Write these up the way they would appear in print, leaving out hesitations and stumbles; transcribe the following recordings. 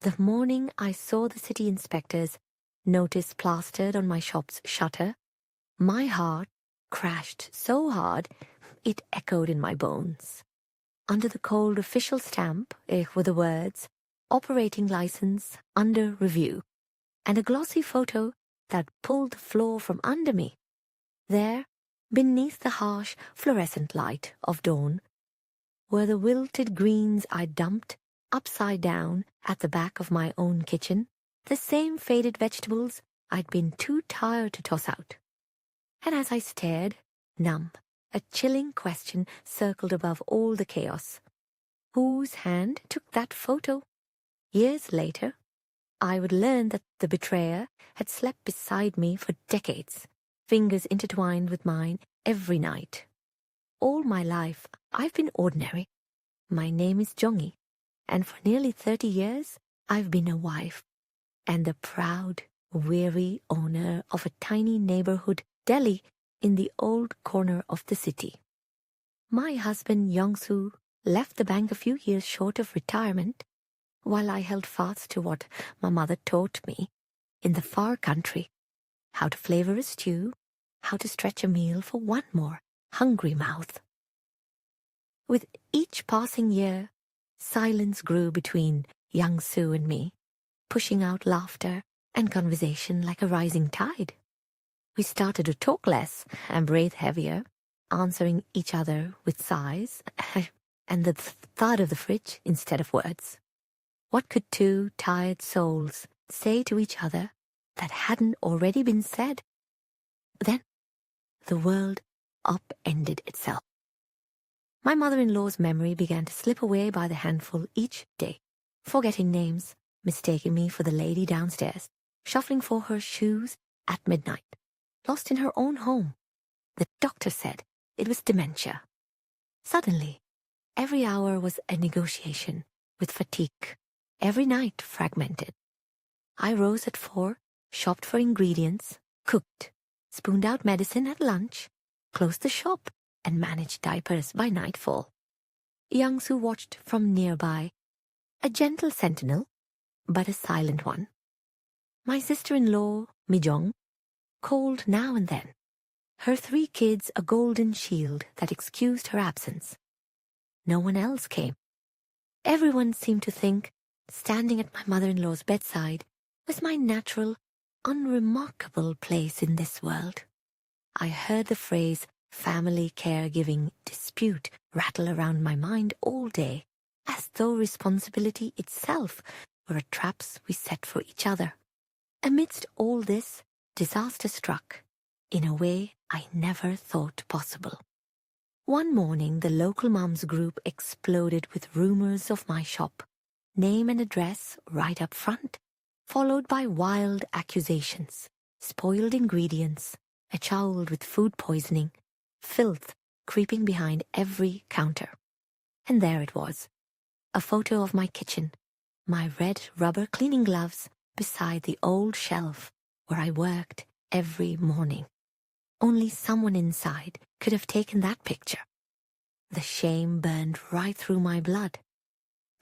The morning I saw the city inspector's notice plastered on my shop's shutter, my heart crashed so hard it echoed in my bones. Under the cold official stamp were the words, "Operating license under review," and a glossy photo that pulled the floor from under me. There, beneath the harsh fluorescent light of dawn, were the wilted greens I dumped upside down at the back of my own kitchen, the same faded vegetables I'd been too tired to toss out. And as I stared, numb, a chilling question circled above all the chaos. Whose hand took that photo? Years later, I would learn that the betrayer had slept beside me for decades, fingers intertwined with mine every night. All my life, I've been ordinary. My name is Jongi, and for nearly 30 years, I've been a wife, and the proud, weary owner of a tiny neighborhood deli in the old corner of the city. My husband Young-soo left the bank a few years short of retirement, while I held fast to what my mother taught me in the far country: how to flavor a stew, how to stretch a meal for one more hungry mouth. With each passing year, silence grew between Young-soo and me, pushing out laughter and conversation like a rising tide. We started to talk less and breathe heavier, answering each other with sighs and the thud of the fridge instead of words. What could two tired souls say to each other that hadn't already been said? Then the world upended itself. My mother-in-law's memory began to slip away by the handful each day, forgetting names, mistaking me for the lady downstairs, shuffling for her shoes at midnight, lost in her own home. The doctor said it was dementia. Suddenly, every hour was a negotiation with fatigue, every night fragmented. I rose at 4, shopped for ingredients, cooked, spooned out medicine at lunch, closed the shop, and managed diapers by nightfall. Young-soo watched from nearby, a gentle sentinel, but a silent one. My sister-in-law, Mi-jong, called now and then, her 3 kids a golden shield that excused her absence. No one else came. Everyone seemed to think standing at my mother-in-law's bedside was my natural, unremarkable place in this world. I heard the phrase family caregiving dispute rattle around my mind all day, as though responsibility itself were traps we set for each other. Amidst all this, disaster struck in a way I never thought possible. One morning, the local moms group exploded with rumors of my shop, name and address right up front, followed by wild accusations, spoiled ingredients, a child with food poisoning, filth creeping behind every counter. And there it was, a photo of my kitchen, my red rubber cleaning gloves beside the old shelf where I worked every morning. Only someone inside could have taken that picture. The shame burned right through my blood.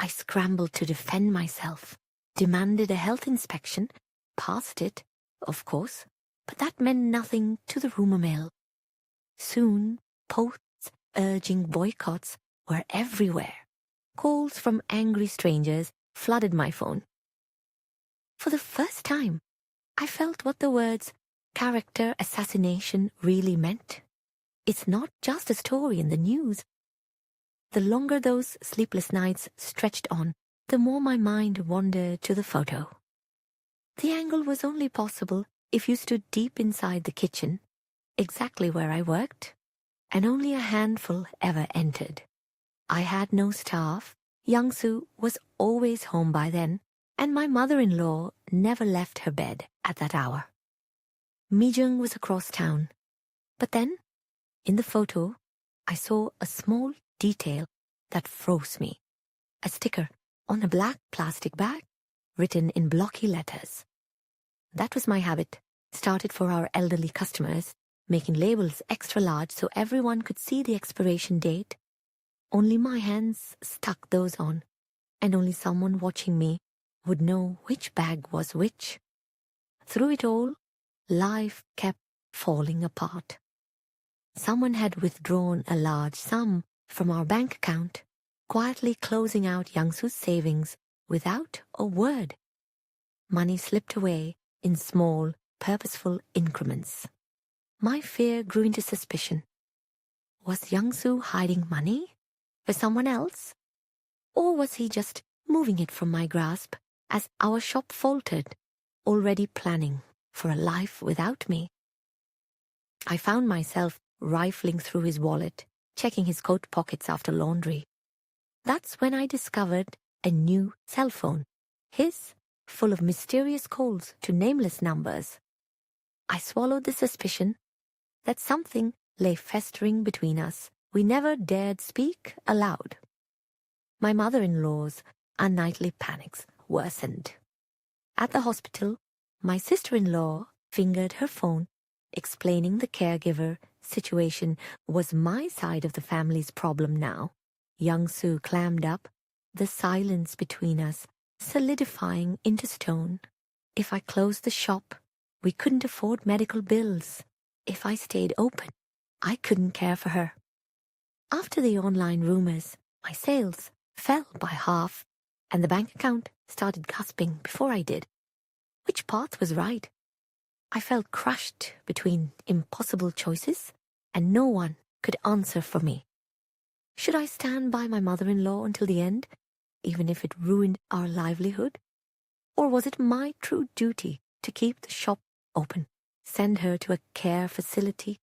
I scrambled to defend myself, demanded a health inspection, passed it, of course, but that meant nothing to the rumor mill. Soon, posts urging boycotts were everywhere. Calls from angry strangers flooded my phone. For the first time, I felt what the words character assassination really meant. It's not just a story in the news. The longer those sleepless nights stretched on, the more my mind wandered to the photo. The angle was only possible if you stood deep inside the kitchen, exactly where I worked, and only a handful ever entered. I had no staff, Young-soo was always home by then, and my mother-in-law never left her bed at that hour. Mi-jung was across town, but then, in the photo, I saw a small detail that froze me. A sticker on a black plastic bag, written in blocky letters. That was my habit, started for our elderly customers, making labels extra large so everyone could see the expiration date. Only my hands stuck those on, and only someone watching me would know which bag was which. Through it all, life kept falling apart. Someone had withdrawn a large sum from our bank account, quietly closing out Youngsu's savings without a word. Money slipped away in small, purposeful increments. My fear grew into suspicion. Was Youngsu hiding money for someone else? Or was he just moving it from my grasp as our shop faltered, already planning for a life without me? I found myself rifling through his wallet, checking his coat pockets after laundry. That's when I discovered a new cell phone, his full of mysterious calls to nameless numbers. I swallowed the suspicion that something lay festering between us we never dared speak aloud. My mother-in-law's unnightly panics worsened. At the hospital, my sister-in-law fingered her phone, explaining the caregiver situation was my side of the family's problem now. Youngsu clammed up, the silence between us solidifying into stone. If I closed the shop, we couldn't afford medical bills. If I stayed open, I couldn't care for her. After the online rumors, my sales fell by half, and the bank account started gasping before I did. Which path was right? I felt crushed between impossible choices, and no one could answer for me. Should I stand by my mother-in-law until the end, even if it ruined our livelihood? Or was it my true duty to keep the shop open, send her to a care facility,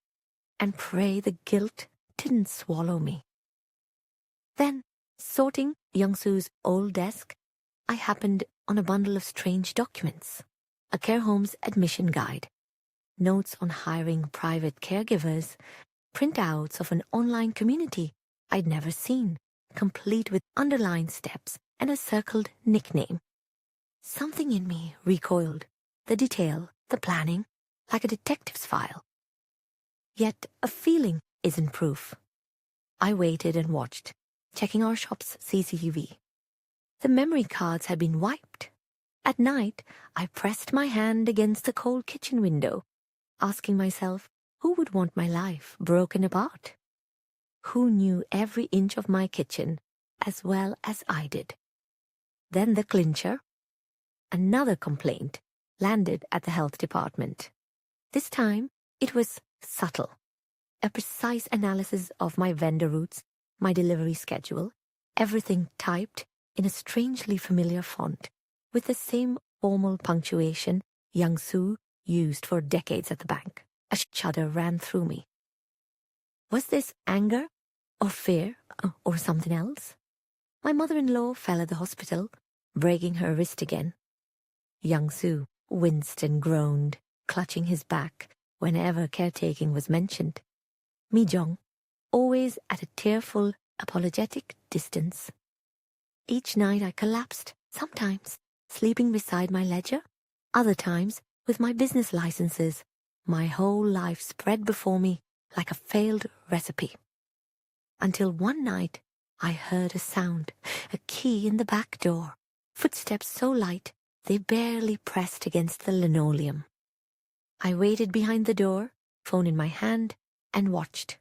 and pray the guilt didn't swallow me? Then, sorting Youngsu's old desk, I happened on a bundle of strange documents. A care home's admission guide, notes on hiring private caregivers, printouts of an online community I'd never seen, complete with underlined steps and a circled nickname. Something in me recoiled, the detail, the planning, like a detective's file. Yet a feeling isn't proof. I waited and watched, checking our shop's CCTV. The memory cards had been wiped. At night, I pressed my hand against the cold kitchen window, asking myself, who would want my life broken apart? Who knew every inch of my kitchen as well as I did? Then the clincher. Another complaint landed at the health department. This time, it was subtle. A precise analysis of my vendor routes, my delivery schedule, everything typed in a strangely familiar font, with the same formal punctuation Youngsu used for decades at the bank. A shudder ran through me. Was this anger, or fear, or something else? My mother-in-law fell at the hospital, breaking her wrist again. Youngsu winced and groaned, clutching his back whenever caretaking was mentioned. Mi-jong, always at a tearful, apologetic distance. Each night I collapsed, sometimes sleeping beside my ledger, other times with my business licenses, my whole life spread before me like a failed recipe. Until one night I heard a sound, a key in the back door, footsteps so light they barely pressed against the linoleum. I waited behind the door, phone in my hand, and watched.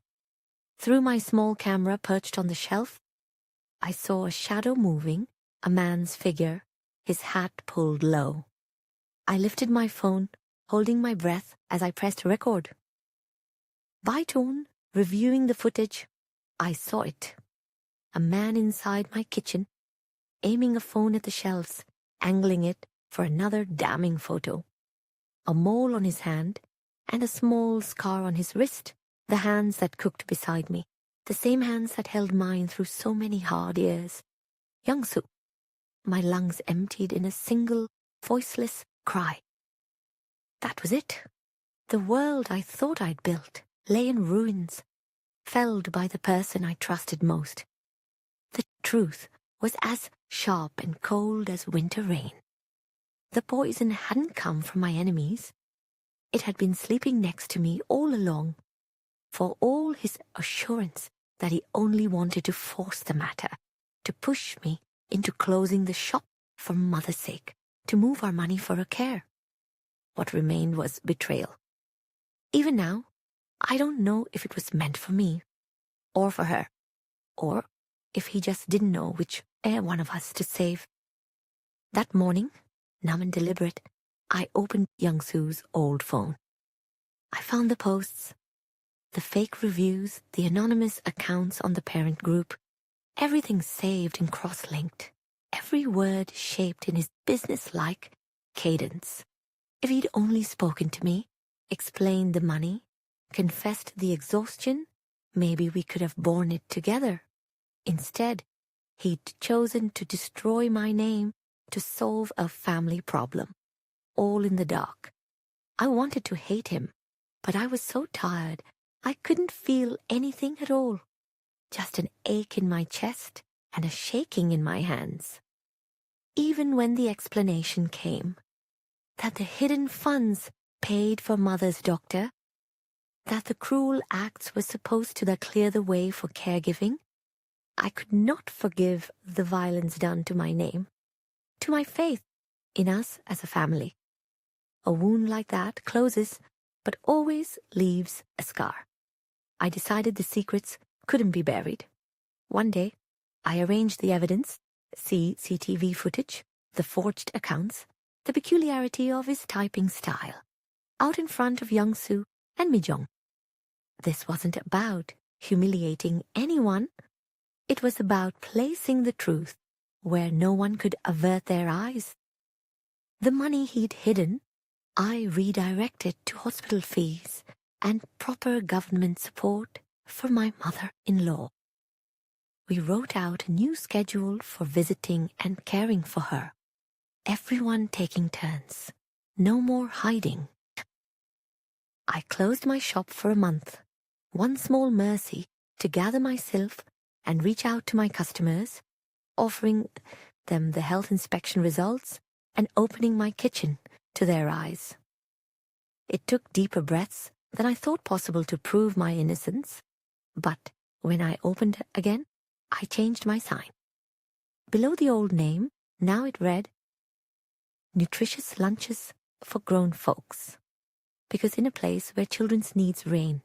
Through my small camera perched on the shelf, I saw a shadow moving, a man's figure, his hat pulled low. I lifted my phone, holding my breath as I pressed record. By tone, reviewing the footage, I saw it. A man inside my kitchen, aiming a phone at the shelves, angling it for another damning photo. A mole on his hand, and a small scar on his wrist, the hands that cooked beside me, the same hands that held mine through so many hard years. Youngsu. My lungs emptied in a single, voiceless cry. That was it. The world I thought I'd built lay in ruins, felled by the person I trusted most. The truth was as sharp and cold as winter rain. The poison hadn't come from my enemies. It had been sleeping next to me all along, for all his assurance that he only wanted to force the matter, to push me into closing the shop for mother's sake, to move our money for her care. What remained was betrayal. Even now, I don't know if it was meant for me or for her, or if he just didn't know which one of us to save. That morning, numb and deliberate, I opened Young-Soo's old phone. I found the posts, the fake reviews, the anonymous accounts on the parent group, everything saved and cross-linked, every word shaped in his business-like cadence. If he'd only spoken to me, explained the money, confessed the exhaustion, maybe we could have borne it together. Instead, he'd chosen to destroy my name to solve a family problem, all in the dark. I wanted to hate him, but I was so tired I couldn't feel anything at all. Just an ache in my chest and a shaking in my hands. Even when the explanation came, that the hidden funds paid for mother's doctor, that the cruel acts were supposed to clear the way for caregiving, I could not forgive the violence done to my name, to my faith in us as a family. A wound like that closes, but always leaves a scar. I decided the secrets couldn't be buried. One day, I arranged the evidence, CCTV footage, the forged accounts, the peculiarity of his typing style, out in front of Young-Soo and Mi-jung. This wasn't about humiliating anyone. It was about placing the truth where no one could avert their eyes. The money he'd hidden, I redirected to hospital fees and proper government support for my mother-in-law. We wrote out a new schedule for visiting and caring for her. Everyone taking turns. No more hiding. I closed my shop for a month. One small mercy to gather myself and reach out to my customers, offering them the health inspection results and opening my kitchen to their eyes. It took deeper breaths than I thought possible to prove my innocence, but when I opened again, I changed my sign. Below the old name, now it read, Nutritious Lunches for Grown Folks, because in a place where children's needs reign,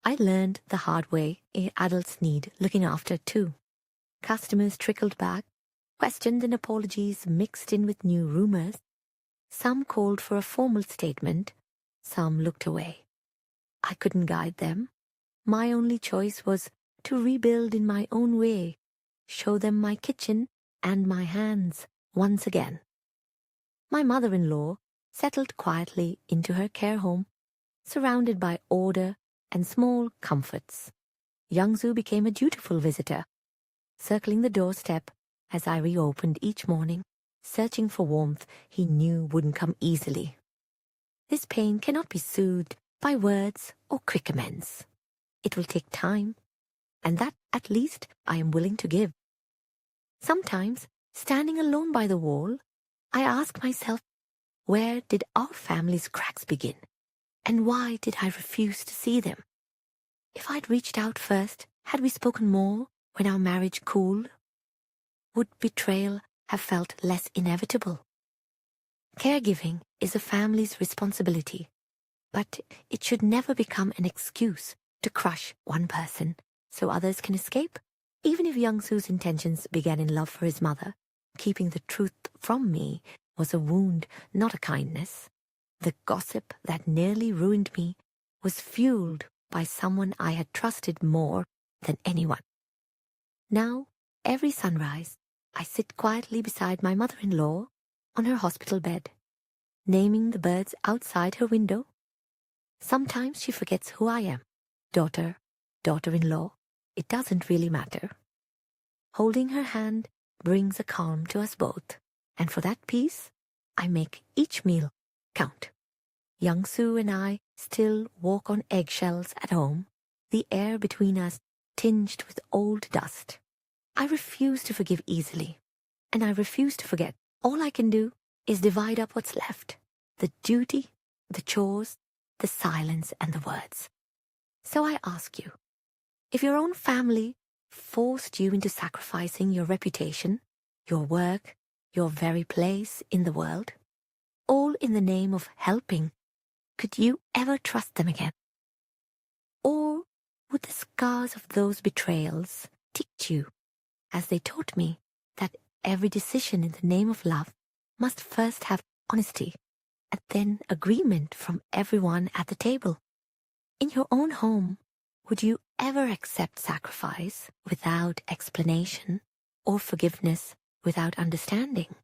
I learned the hard way adults need looking after too. Customers trickled back, questions and apologies mixed in with new rumors. Some called for a formal statement, some looked away. I couldn't guide them. My only choice was to rebuild in my own way, show them my kitchen and my hands once again. My mother-in-law settled quietly into her care home, surrounded by order and small comforts. Young-Soo became a dutiful visitor, circling the doorstep as I reopened each morning, searching for warmth he knew wouldn't come easily. This pain cannot be soothed by words or quick amends. It will take time, and that, at least, I am willing to give. Sometimes, standing alone by the wall, I ask myself, where did our family's cracks begin, and why did I refuse to see them? If I'd reached out first, had we spoken more when our marriage cooled, would betrayal have felt less inevitable? Caregiving is a family's responsibility, but it should never become an excuse to crush one person so others can escape. Even if Young-Soo's intentions began in love for his mother, keeping the truth from me was a wound, not a kindness. The gossip that nearly ruined me was fueled by someone I had trusted more than anyone. Now, every sunrise, I sit quietly beside my mother-in-law on her hospital bed, naming the birds outside her window. Sometimes she forgets who I am. Daughter, daughter-in-law, it doesn't really matter. Holding her hand brings a calm to us both, and for that peace, I make each meal count. Young-Soo and I still walk on eggshells at home, the air between us tinged with old dust. I refuse to forgive easily, and I refuse to forget. All I can do is divide up what's left, the duty, the chores, the silence, and the words. So I ask you, if your own family forced you into sacrificing your reputation, your work, your very place in the world, all in the name of helping, could you ever trust them again? Or would the scars of those betrayals teach you, as they taught me, that every decision in the name of love must first have honesty and then agreement from everyone at the table? In your own home, would you ever accept sacrifice without explanation or forgiveness without understanding?